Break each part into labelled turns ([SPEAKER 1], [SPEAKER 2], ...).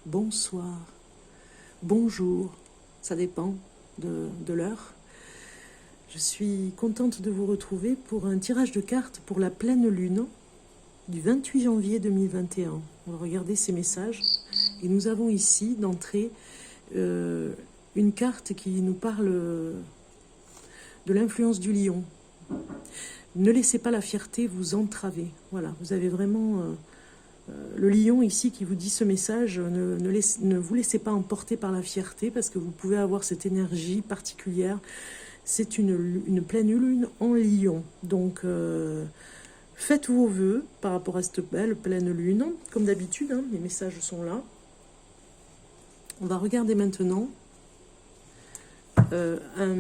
[SPEAKER 1] bonsoir, bonjour, ça dépend de l'heure. Je suis contente de vous retrouver pour un tirage de cartes pour la pleine lune du 28 janvier 2021. On va regarder ces messages et nous avons ici d'entrée une carte qui nous parle de l'influence du lion. Ne laissez pas la fierté vous entraver. Voilà, vous avez vraiment le lion ici qui vous dit ce message. Ne vous laissez pas emporter par la fierté parce que vous pouvez avoir cette énergie particulière. C'est une pleine lune en lion. Donc, faites vos vœux par rapport à cette belle pleine lune. Comme d'habitude, hein, les messages sont là. On va regarder maintenant un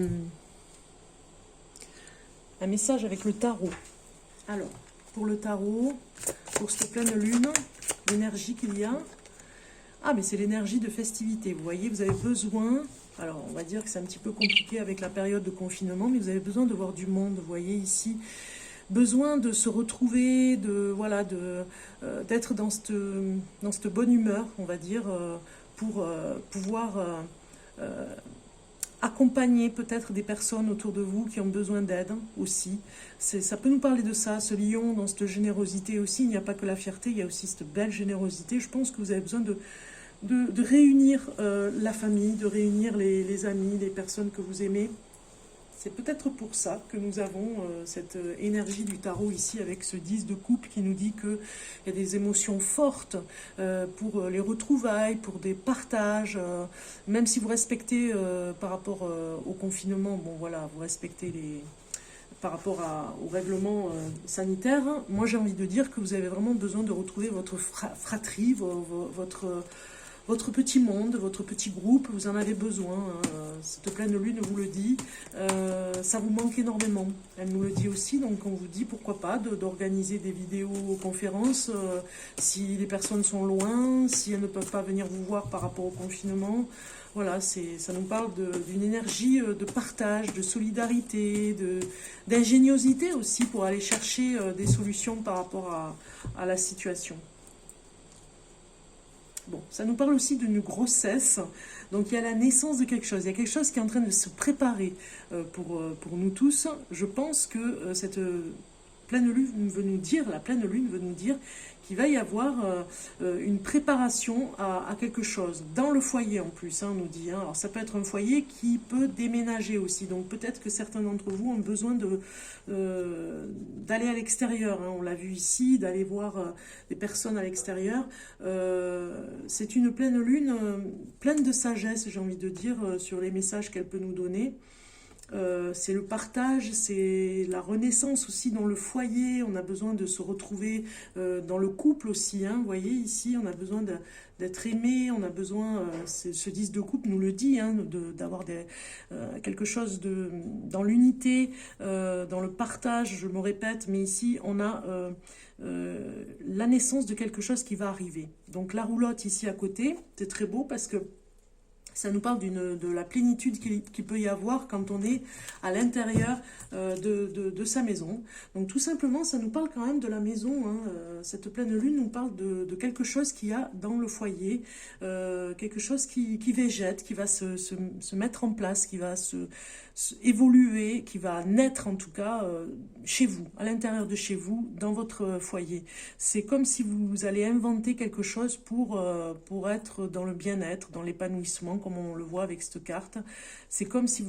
[SPEAKER 1] message avec le tarot. Alors, pour le tarot, pour cette pleine lune, l'énergie qu'il y a. Ah, mais c'est l'énergie de festivité. Vous voyez, vous avez besoin... Alors, on va dire que c'est un petit peu compliqué avec la période de confinement, mais vous avez besoin de voir du monde. Vous voyez ici, besoin de se retrouver, d'être dans cette bonne humeur, on va dire, pour pouvoir accompagner peut-être des personnes autour de vous qui ont besoin d'aide aussi. Ça peut nous parler de ça, ce lion, dans cette générosité aussi. Il n'y a pas que la fierté, il y a aussi cette belle générosité. Je pense que vous avez besoin de réunir la famille, de réunir les amis, les personnes que vous aimez. C'est peut-être pour ça que nous avons cette énergie du tarot ici avec ce 10 de coupe qui nous dit qu'il y a des émotions fortes pour les retrouvailles, pour des partages, même si vous respectez par rapport au confinement, bon voilà, vous respectez par rapport au règlement sanitaire. Moi j'ai envie de dire que vous avez vraiment besoin de retrouver votre fratrie, votre petit monde, votre petit groupe, vous en avez besoin. Hein. Cette pleine lune vous le dit. Ça vous manque énormément. Elle nous le dit aussi, donc on vous dit pourquoi pas d'organiser des vidéoconférences si les personnes sont loin, si elles ne peuvent pas venir vous voir par rapport au confinement. Voilà, ça nous parle d'une énergie de partage, de solidarité, d'ingéniosité aussi pour aller chercher des solutions par rapport à la situation. Bon, ça nous parle aussi d'une grossesse, donc il y a la naissance de quelque chose, il y a quelque chose qui est en train de se préparer pour nous tous. Je pense que cette pleine lune veut nous dire, la pleine lune veut nous dire qu'il va y avoir une préparation à quelque chose, dans le foyer en plus, hein, on nous dit. Hein. Alors ça peut être un foyer qui peut déménager aussi, donc peut-être que certains d'entre vous ont besoin d'aller à l'extérieur, hein. On l'a vu ici, d'aller voir des personnes à l'extérieur. C'est une pleine lune pleine de sagesse, j'ai envie de dire, sur les messages qu'elle peut nous donner. C'est le partage, c'est la renaissance aussi dans le foyer. On a besoin de se retrouver dans le couple aussi, hein. Vous voyez ici, on a besoin d'être aimé, on a besoin, ce 10 de couple nous le dit, hein, d'avoir quelque chose dans l'unité, dans le partage, je me répète, mais ici on a la naissance de quelque chose qui va arriver. Donc la roulotte ici à côté, c'est très beau parce que ça nous parle de la plénitude qu'il peut y avoir quand on est à l'intérieur de sa maison. Donc tout simplement, ça nous parle quand même de la maison. Hein. Cette pleine lune nous parle de quelque chose qu'il y a dans le foyer, quelque chose qui végète, qui va se mettre en place, qui va évoluer, qui va naître en tout cas chez vous, à l'intérieur de chez vous, dans votre foyer. C'est comme si vous allez inventer quelque chose pour être dans le bien-être, dans l'épanouissement, comme on le voit avec cette carte. C'est comme si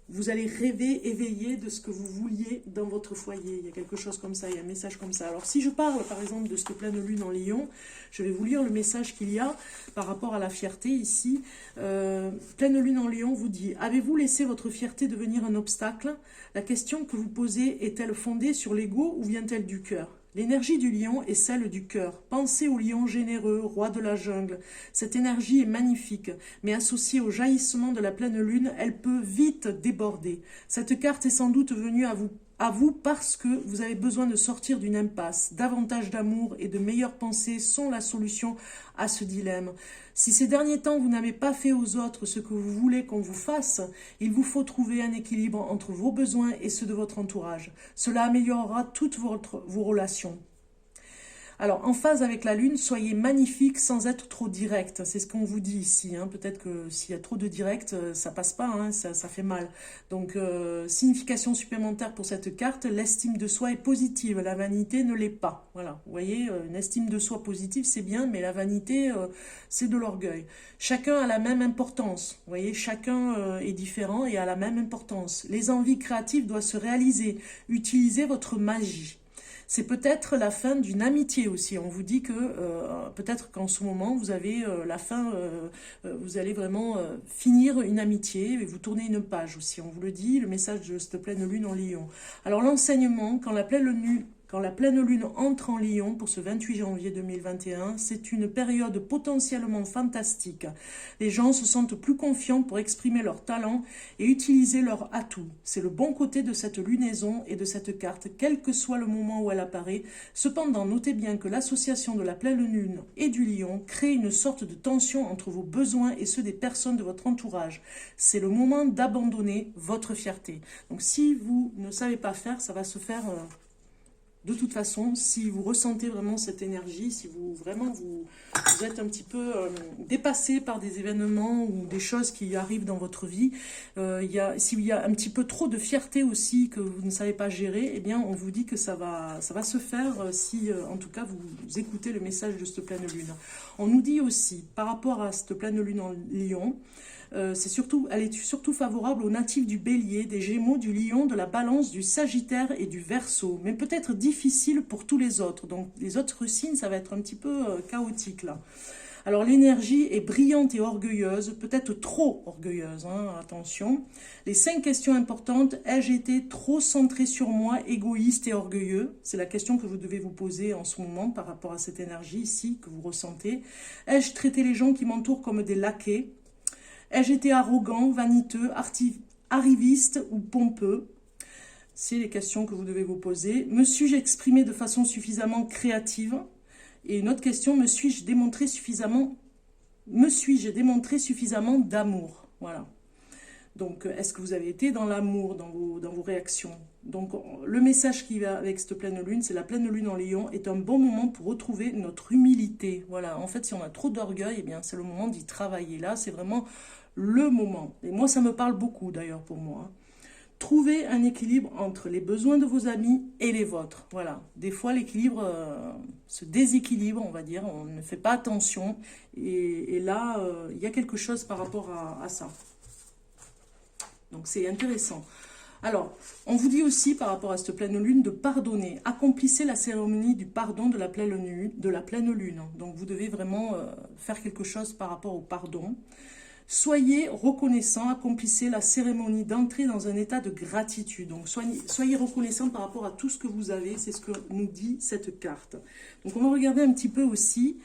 [SPEAKER 1] vous allez rêver, éveiller de ce que vous vouliez dans votre foyer. Il y a quelque chose comme ça, il y a un message comme ça. Alors si je parle par exemple de cette pleine lune en lion, je vais vous lire le message qu'il y a par rapport à la fierté ici. Pleine lune en lion vous dit: avez-vous laissé votre fierté devenir un obstacle? La question que vous posez est-elle fondée sur l'ego ou vient-elle du cœur? L'énergie du lion est celle du cœur. Pensez au lion généreux, roi de la jungle. Cette énergie est magnifique, mais associée au jaillissement de la pleine lune, elle peut vite déborder. Cette carte est sans doute venue à vous parce que vous avez besoin de sortir d'une impasse. Davantage d'amour et de meilleures pensées sont la solution à ce dilemme. Si ces derniers temps vous n'avez pas fait aux autres ce que vous voulez qu'on vous fasse, il vous faut trouver un équilibre entre vos besoins et ceux de votre entourage. Cela améliorera toutes vos relations. Alors, en phase avec la Lune, soyez magnifique sans être trop direct. C'est ce qu'on vous dit ici, hein. Peut-être que s'il y a trop de direct, ça passe pas, hein, ça fait mal. Donc, signification supplémentaire pour cette carte, l'estime de soi est positive, la vanité ne l'est pas. Voilà, vous voyez, une estime de soi positive, c'est bien, mais la vanité, c'est de l'orgueil. Chacun a la même importance, vous voyez, chacun est différent et a la même importance. Les envies créatives doivent se réaliser. Utilisez votre magie. C'est peut-être la fin d'une amitié aussi. On vous dit que peut-être qu'en ce moment, vous avez la fin, vous allez vraiment finir une amitié et vous tournez une page aussi. On vous le dit, le message de cette pleine lune en Lion. Alors l'enseignement, quand la pleine lune entre en Lion pour ce 28 janvier 2021, c'est une période potentiellement fantastique. Les gens se sentent plus confiants pour exprimer leurs talents et utiliser leurs atouts. C'est le bon côté de cette lunaison et de cette carte, quel que soit le moment où elle apparaît. Cependant, notez bien que l'association de la pleine lune et du Lion crée une sorte de tension entre vos besoins et ceux des personnes de votre entourage. C'est le moment d'abandonner votre fierté. Donc si vous ne savez pas faire, ça va se faire... De toute façon, si vous ressentez vraiment cette énergie, si vous êtes un petit peu dépassé par des événements ou des choses qui arrivent dans votre vie, s'il y a un petit peu trop de fierté aussi que vous ne savez pas gérer, eh bien on vous dit que ça va se faire si en tout cas vous écoutez le message de cette pleine lune. On nous dit aussi, par rapport à cette pleine lune en Lion, elle est surtout favorable aux natifs du Bélier, des Gémeaux, du Lion, de la Balance, du Sagittaire et du Verseau, mais peut-être difficile pour tous les autres. Donc les autres signes, ça va être un petit peu chaotique là. Alors l'énergie est brillante et orgueilleuse, peut-être trop orgueilleuse, hein, attention. Les 5 questions importantes, ai-je été trop centré sur moi, égoïste et orgueilleux? C'est la question que vous devez vous poser en ce moment par rapport à cette énergie ici que vous ressentez. Ai-je traité les gens qui m'entourent comme des laquais? Ai-je été arrogant, vaniteux, arriviste ou pompeux? C'est les questions que vous devez vous poser. Me suis-je exprimé de façon suffisamment créative? Et une autre question, me suis-je démontré suffisamment d'amour? Voilà. Donc, est-ce que vous avez été dans l'amour, dans vos réactions? Donc, le message qui va avec cette pleine lune, c'est la pleine lune en Lion, est un bon moment pour retrouver notre humilité. Voilà, en fait, si on a trop d'orgueil, eh bien, c'est le moment d'y travailler. Là, c'est vraiment le moment. Et moi, ça me parle beaucoup, d'ailleurs, pour moi. Trouvez un équilibre entre les besoins de vos amis et les vôtres. Voilà, des fois, l'équilibre se déséquilibre, on va dire, on ne fait pas attention. Et là, il y a quelque chose par rapport à ça. Donc c'est intéressant. Alors, on vous dit aussi par rapport à cette pleine lune de pardonner. Accomplissez la cérémonie du pardon de la pleine lune. Donc vous devez vraiment faire quelque chose par rapport au pardon. Soyez reconnaissant, accomplissez la cérémonie d'entrée dans un état de gratitude. Donc soyez reconnaissant par rapport à tout ce que vous avez, c'est ce que nous dit cette carte. Donc on va regarder un petit peu aussi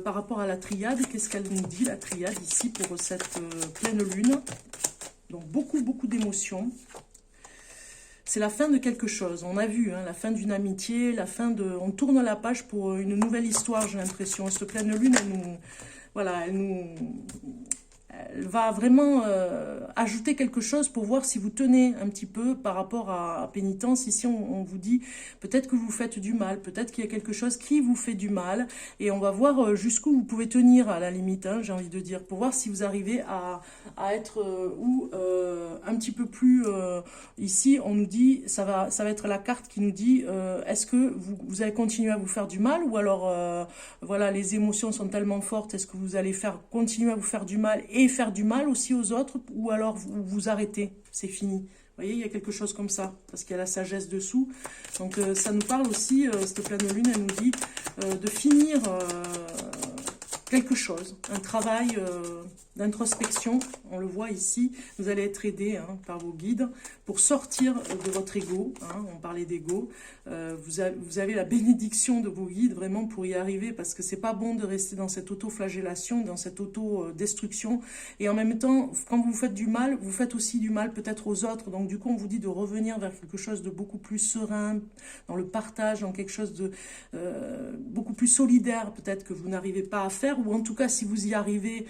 [SPEAKER 1] par rapport à la triade, qu'est-ce qu'elle nous dit la triade ici pour cette pleine lune. Donc beaucoup d'émotions. C'est la fin de quelque chose. On a vu, hein, la fin d'une amitié, la fin de... On tourne la page pour une nouvelle histoire, j'ai l'impression. Cette pleine lune, elle va vraiment ajouter quelque chose pour voir si vous tenez un petit peu par rapport à pénitence. Ici, on vous dit peut-être que vous faites du mal, peut-être qu'il y a quelque chose qui vous fait du mal. Et on va voir jusqu'où vous pouvez tenir à la limite, hein, j'ai envie de dire, pour voir si vous arrivez à être un petit peu plus... ici, on nous dit, ça va être la carte qui nous dit est-ce que vous allez continuer à vous faire du mal ou alors, voilà, les émotions sont tellement fortes, est-ce que vous allez continuer à vous faire du mal et faire du mal aussi aux autres, ou alors vous arrêtez, c'est fini. Vous voyez, il y a quelque chose comme ça, parce qu'il y a la sagesse dessous. Donc ça nous parle aussi, cette pleine lune, elle nous dit de finir quelque chose, un travail d'introspection. On le voit ici, vous allez être aidé par vos guides pour sortir de votre ego. On parlait d'ego. Vous avez la bénédiction de vos guides vraiment pour y arriver, parce que c'est pas bon de rester dans cette auto-flagellation, dans cette auto-destruction. Et en même temps, quand vous faites du mal, vous faites aussi du mal peut-être aux autres. Donc du coup, on vous dit de revenir vers quelque chose de beaucoup plus serein, dans le partage, dans quelque chose de beaucoup plus solidaire peut-être que vous n'arrivez pas à faire, ou en tout cas si vous y arrivez,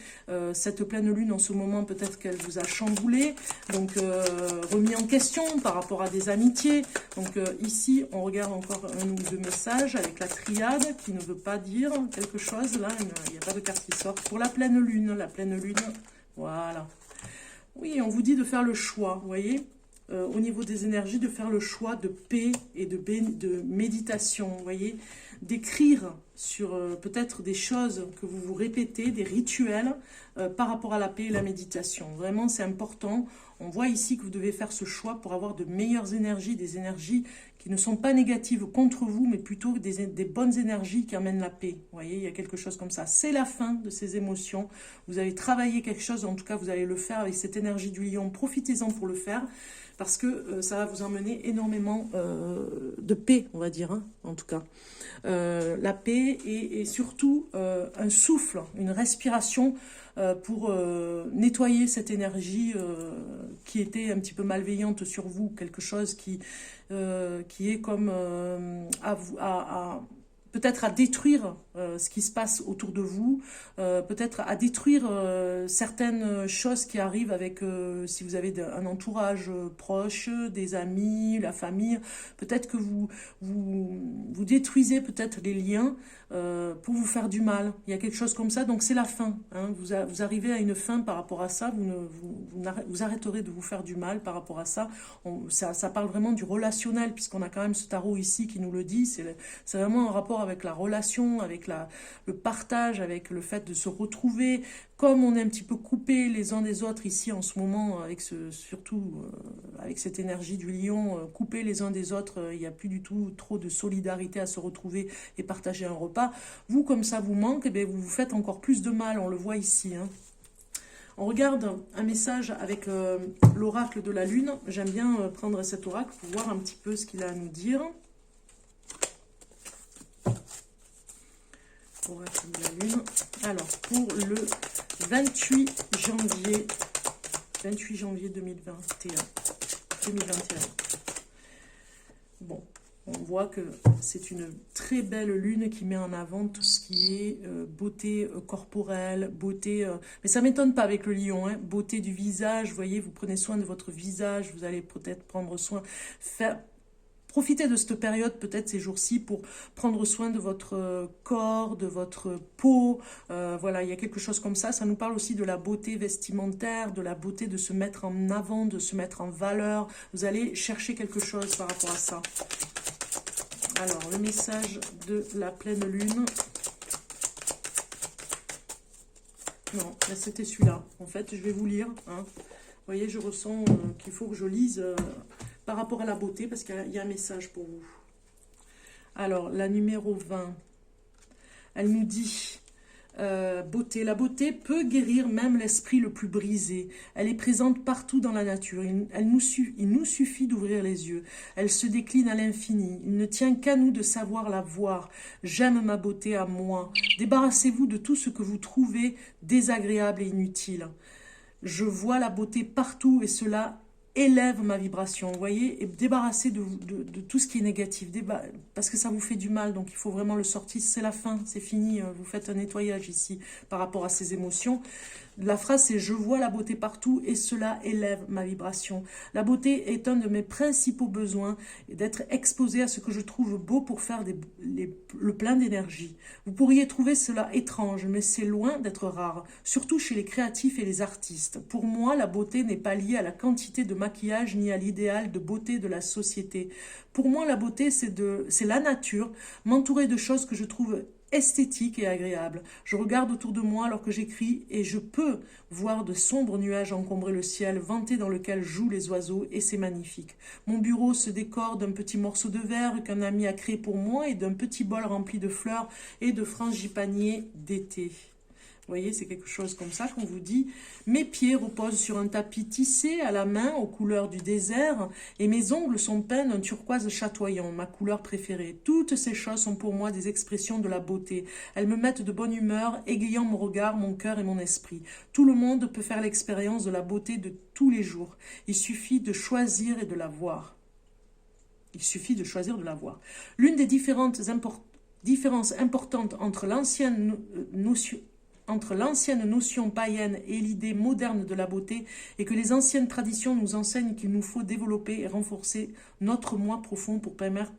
[SPEAKER 1] cette pleine lune en ce moment, peut-être qu'elle vous a chamboulé, donc remis en question par rapport à des amitiés. Donc ici, on regarde encore un ou deux messages avec la triade qui ne veut pas dire quelque chose. Là, il n'y a pas de carte qui sort. Pour la pleine lune, voilà. Oui, on vous dit de faire le choix, vous voyez, au niveau des énergies, de faire le choix de paix et de méditation, vous voyez, d'écrire sur peut-être des choses que vous vous répétez, des rituels par rapport à la paix et la méditation. Vraiment, c'est important. On voit ici que vous devez faire ce choix pour avoir de meilleures énergies, des énergies qui ne sont pas négatives contre vous, mais plutôt des bonnes énergies qui amènent la paix. Vous voyez, il y a quelque chose comme ça. C'est la fin de ces émotions. Vous avez travaillé quelque chose, en tout cas, vous allez le faire avec cette énergie du lion. Profitez-en pour le faire, parce que ça va vous emmener énormément de paix, on va dire, hein, en tout cas. La paix et surtout un souffle, une respiration pour nettoyer cette énergie qui était un petit peu malveillante sur vous, quelque chose qui est comme peut-être à détruire ce qui se passe autour de vous, peut-être à détruire certaines choses qui arrivent avec, si vous avez un entourage proche, des amis, la famille, peut-être que vous détruisez peut-être les liens pour vous faire du mal. Il y a quelque chose comme ça, donc c'est la fin. Hein. Vous arrivez à une fin par rapport à ça, vous arrêterez de vous faire du mal par rapport à ça. Ça parle vraiment du relationnel, puisqu'on a quand même ce tarot ici qui nous le dit, c'est vraiment un rapport avec la relation, avec le partage, avec le fait de se retrouver. Comme on est un petit peu coupés les uns des autres ici en ce moment, surtout avec cette énergie du lion, coupés les uns des autres, il n'y a plus du tout trop de solidarité à se retrouver et partager un repas. Vous, comme ça vous manque, eh bien, vous vous faites encore plus de mal, on le voit ici. Hein. On regarde un message avec l'oracle de la lune. J'aime bien prendre cet oracle pour voir un petit peu ce qu'il a à nous dire. Oracle de la lune. Alors, pour le 28 janvier 2021. Bon, on voit que c'est une très belle lune qui met en avant tout ce qui est beauté corporelle, beauté... mais ça ne m'étonne pas avec le lion, hein, beauté du visage, vous voyez, vous prenez soin de votre visage, vous allez peut-être prendre soin... Profitez de cette période, peut-être ces jours-ci, pour prendre soin de votre corps, de votre peau. Voilà, il y a quelque chose comme ça. Ça nous parle aussi de la beauté vestimentaire, de la beauté de se mettre en avant, de se mettre en valeur. Vous allez chercher quelque chose par rapport à ça. Alors, le message de la pleine lune. Non, c'était celui-là. En fait, je vais vous lire. Hein. Vous voyez, je ressens qu'il faut que je lise... par rapport à la beauté, parce qu'il y a un message pour vous. Alors, la numéro 20, elle nous dit, beauté. La beauté peut guérir même l'esprit le plus brisé. Elle est présente partout dans la nature. Il nous suffit d'ouvrir les yeux. Elle se décline à l'infini. Il ne tient qu'à nous de savoir la voir. J'aime ma beauté à moi. Débarrassez-vous de tout ce que vous trouvez désagréable et inutile. Je vois la beauté partout et cela élève ma vibration, vous voyez, et débarrasser de tout ce qui est négatif, parce que ça vous fait du mal, donc il faut vraiment le sortir, c'est la fin, c'est fini, vous faites un nettoyage ici par rapport à ces émotions. La phrase c'est « Je vois la beauté partout et cela élève ma vibration ». La beauté est un de mes principaux besoins, d'être exposé à ce que je trouve beau pour faire le plein d'énergie. Vous pourriez trouver cela étrange, mais c'est loin d'être rare, surtout chez les créatifs et les artistes. Pour moi, la beauté n'est pas liée à la quantité de maquillage ni à l'idéal de beauté de la société. Pour moi, la beauté, c'est la nature, m'entourer de choses que je trouve esthétique et agréable. Je regarde autour de moi alors que j'écris et je peux voir de sombres nuages encombrer le ciel, venté dans lequel jouent les oiseaux et c'est magnifique. Mon bureau se décore d'un petit morceau de verre qu'un ami a créé pour moi et d'un petit bol rempli de fleurs et de frangipaniers d'été. Vous voyez, c'est quelque chose comme ça qu'on vous dit. Mes pieds reposent sur un tapis tissé à la main aux couleurs du désert et mes ongles sont peints d'un turquoise chatoyant, ma couleur préférée. Toutes ces choses sont pour moi des expressions de la beauté. Elles me mettent de bonne humeur, égayant mon regard, mon cœur et mon esprit. Tout le monde peut faire l'expérience de la beauté de tous les jours. Il suffit de choisir et de la voir. Il suffit de choisir de la voir. L'une des différences importantes entre l'ancienne notion entre l'ancienne notion païenne et l'idée moderne de la beauté et que les anciennes traditions nous enseignent qu'il nous faut développer et renforcer notre moi profond pour permettre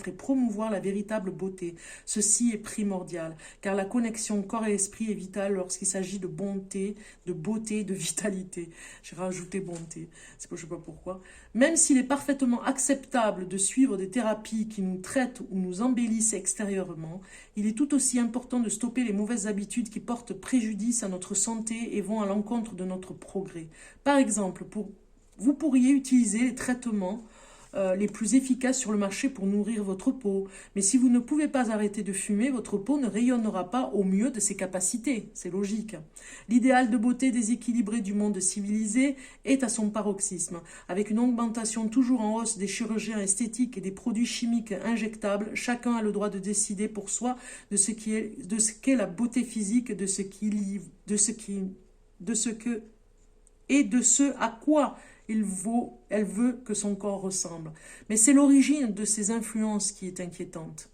[SPEAKER 1] et promouvoir la véritable beauté. Ceci est primordial, car la connexion corps et esprit est vitale lorsqu'il s'agit de bonté, de beauté, de vitalité. J'ai rajouté bonté, je ne sais pas pourquoi. Même s'il est parfaitement acceptable de suivre des thérapies qui nous traitent ou nous embellissent extérieurement, il est tout aussi important de stopper les mauvaises habitudes qui portent préjudice à notre santé et vont à l'encontre de notre progrès. Par exemple, vous pourriez utiliser les traitements les plus efficaces sur le marché pour nourrir votre peau. Mais si vous ne pouvez pas arrêter de fumer, votre peau ne rayonnera pas au mieux de ses capacités. C'est logique. L'idéal de beauté déséquilibré du monde civilisé est à son paroxysme. Avec une augmentation toujours en hausse des chirurgiens esthétiques et des produits chimiques injectables, chacun a le droit de décider pour soi de ce qu'est la beauté physique, de ce à quoi elle veut que son corps ressemble. Mais c'est l'origine de ces influences qui est inquiétante.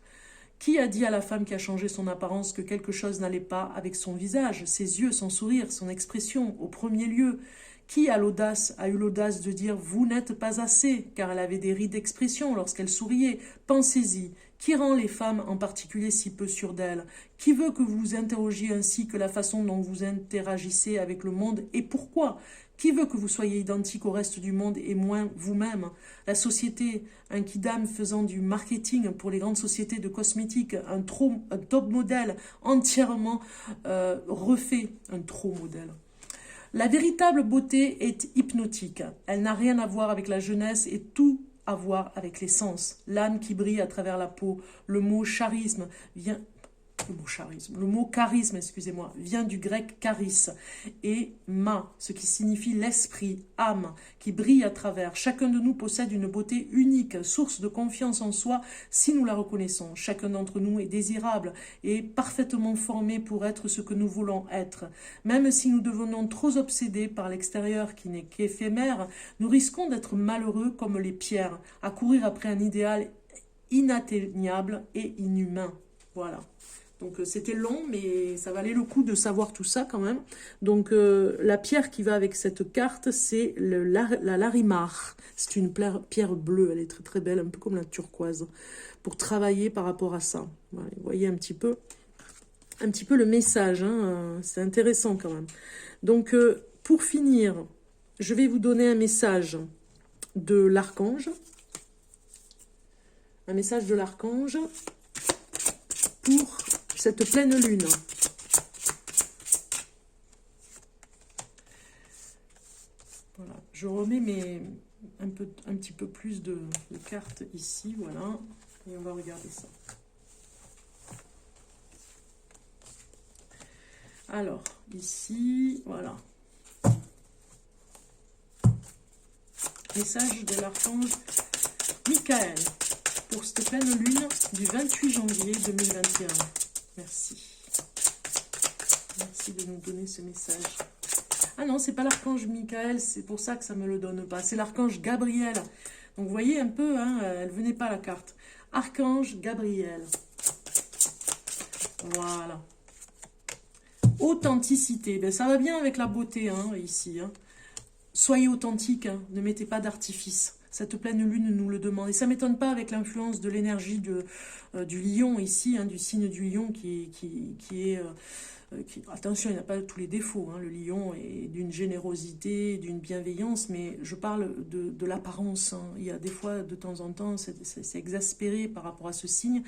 [SPEAKER 1] Qui a dit à la femme qui a changé son apparence que quelque chose n'allait pas avec son visage, ses yeux, son sourire, son expression, au premier lieu? Qui a eu l'audace de dire « vous n'êtes pas assez » car elle avait des rides d'expression lorsqu'elle souriait? Pensez-y. Qui rend les femmes en particulier si peu sûres d'elles? Qui veut que vous vous interrogiez ainsi que la façon dont vous interagissez avec le monde et pourquoi? Qui veut que vous soyez identique au reste du monde et moins vous-même? La société, un kidam faisant du marketing pour les grandes sociétés de cosmétiques, un top modèle entièrement refait, un trop modèle. La véritable beauté est hypnotique. Elle n'a rien à voir avec la jeunesse et tout à voir avec les sens. L'âme qui brille à travers la peau. Le mot charisme vient... Le mot charisme, excusez-moi, vient du grec charis et ma, ce qui signifie l'esprit, âme, qui brille à travers. Chacun de nous possède une beauté unique, source de confiance en soi si nous la reconnaissons. Chacun d'entre nous est désirable et parfaitement formé pour être ce que nous voulons être. Même si nous devenons trop obsédés par l'extérieur qui n'est qu'éphémère, nous risquons d'être malheureux comme les pierres, à courir après un idéal inatteignable et inhumain. Voilà. Donc c'était long, mais ça valait le coup de savoir tout ça quand même. Donc la pierre qui va avec cette carte, c'est la Larimar. C'est une pierre bleue, elle est très très belle, un peu comme la turquoise, pour travailler par rapport à ça. Voilà, vous voyez un petit peu le message, hein, c'est intéressant quand même. Donc pour finir, je vais vous donner un message de l'archange. Un message de l'archange pour cette pleine lune. Voilà, je remets un petit peu plus de cartes ici, voilà, et on va regarder ça. Alors, ici, voilà. Message de l'archange Michael pour cette pleine lune du 28 janvier 2021. Merci. Merci de nous donner ce message. Ah non, c'est pas l'archange Michael, c'est pour ça que ça me le donne pas. C'est l'archange Gabriel. Donc vous voyez un peu, hein, elle venait pas la carte. Archange Gabriel. Voilà. Authenticité. Ben, ça va bien avec la beauté, hein, ici. Hein. Soyez authentique, hein, ne mettez pas d'artifice. Cette pleine lune nous le demande. Et ça ne m'étonne pas avec l'influence de l'énergie du lion ici, hein, du signe du lion qui est... attention, il n'a pas tous les défauts. Hein. Le lion est d'une générosité, d'une bienveillance, mais je parle de l'apparence. Hein. Il y a des fois, de temps en temps, c'est exaspéré par rapport à ce signe.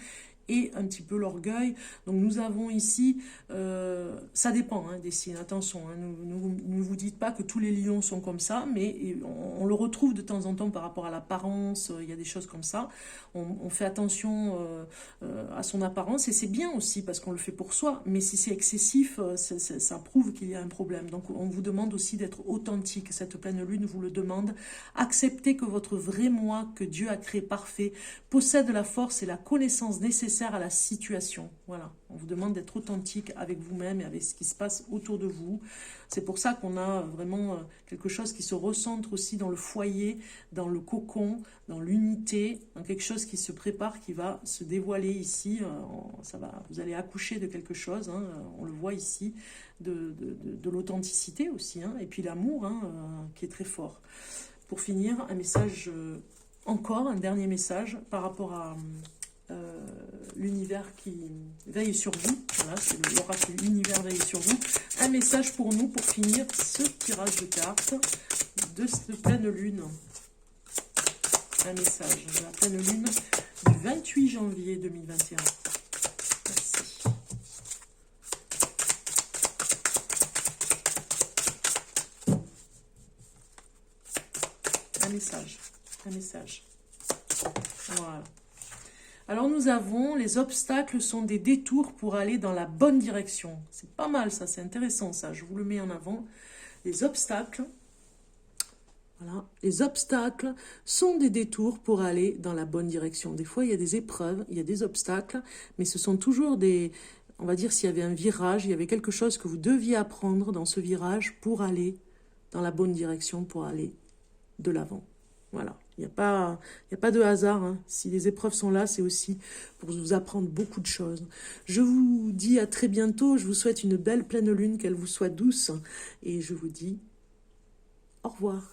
[SPEAKER 1] Et un petit peu l'orgueil. Donc nous avons ici, ça dépend hein, des signes, attention, hein, ne vous dites pas que tous les lions sont comme ça, mais on le retrouve de temps en temps par rapport à l'apparence, il y a des choses comme ça, on fait attention à son apparence, et c'est bien aussi parce qu'on le fait pour soi, mais si c'est excessif, ça prouve qu'il y a un problème. Donc on vous demande aussi d'être authentique, cette pleine lune vous le demande, acceptez que votre vrai moi, que Dieu a créé parfait, possède la force et la connaissance nécessaire à la situation. Voilà, on vous demande d'être authentique avec vous-même et ce qui se passe autour de vous. C'est pour ça qu'on a vraiment quelque chose qui se recentre aussi dans le foyer, dans le cocon, dans l'unité, dans quelque chose qui se prépare, qui va se dévoiler ici. Vous allez accoucher de quelque chose, hein, on le voit ici, de l'authenticité aussi, hein, et puis l'amour qui est très fort. Pour finir, un message, encore un dernier message par rapport à l'univers qui veille sur vous. Voilà, c'est l'oracle Univers veille sur vous. Un message pour nous, pour finir ce tirage de cartes de cette pleine lune. Un message de la pleine lune du 28 janvier 2021. Merci. Un message. Un message. Voilà. Alors nous avons, les obstacles sont des détours pour aller dans la bonne direction. C'est pas mal ça, c'est intéressant ça, je vous le mets en avant. Les obstacles, voilà, les obstacles sont des détours pour aller dans la bonne direction. Des fois il y a des épreuves, il y a des obstacles, mais ce sont toujours des, on va dire s'il y avait un virage, il y avait quelque chose que vous deviez apprendre dans ce virage pour aller dans la bonne direction, pour aller de l'avant. Voilà. Il n'y a pas de hasard. Hein. Si les épreuves sont là, c'est aussi pour vous apprendre beaucoup de choses. Je vous dis à très bientôt. Je vous souhaite une belle pleine lune, qu'elle vous soit douce. Et je vous dis au revoir.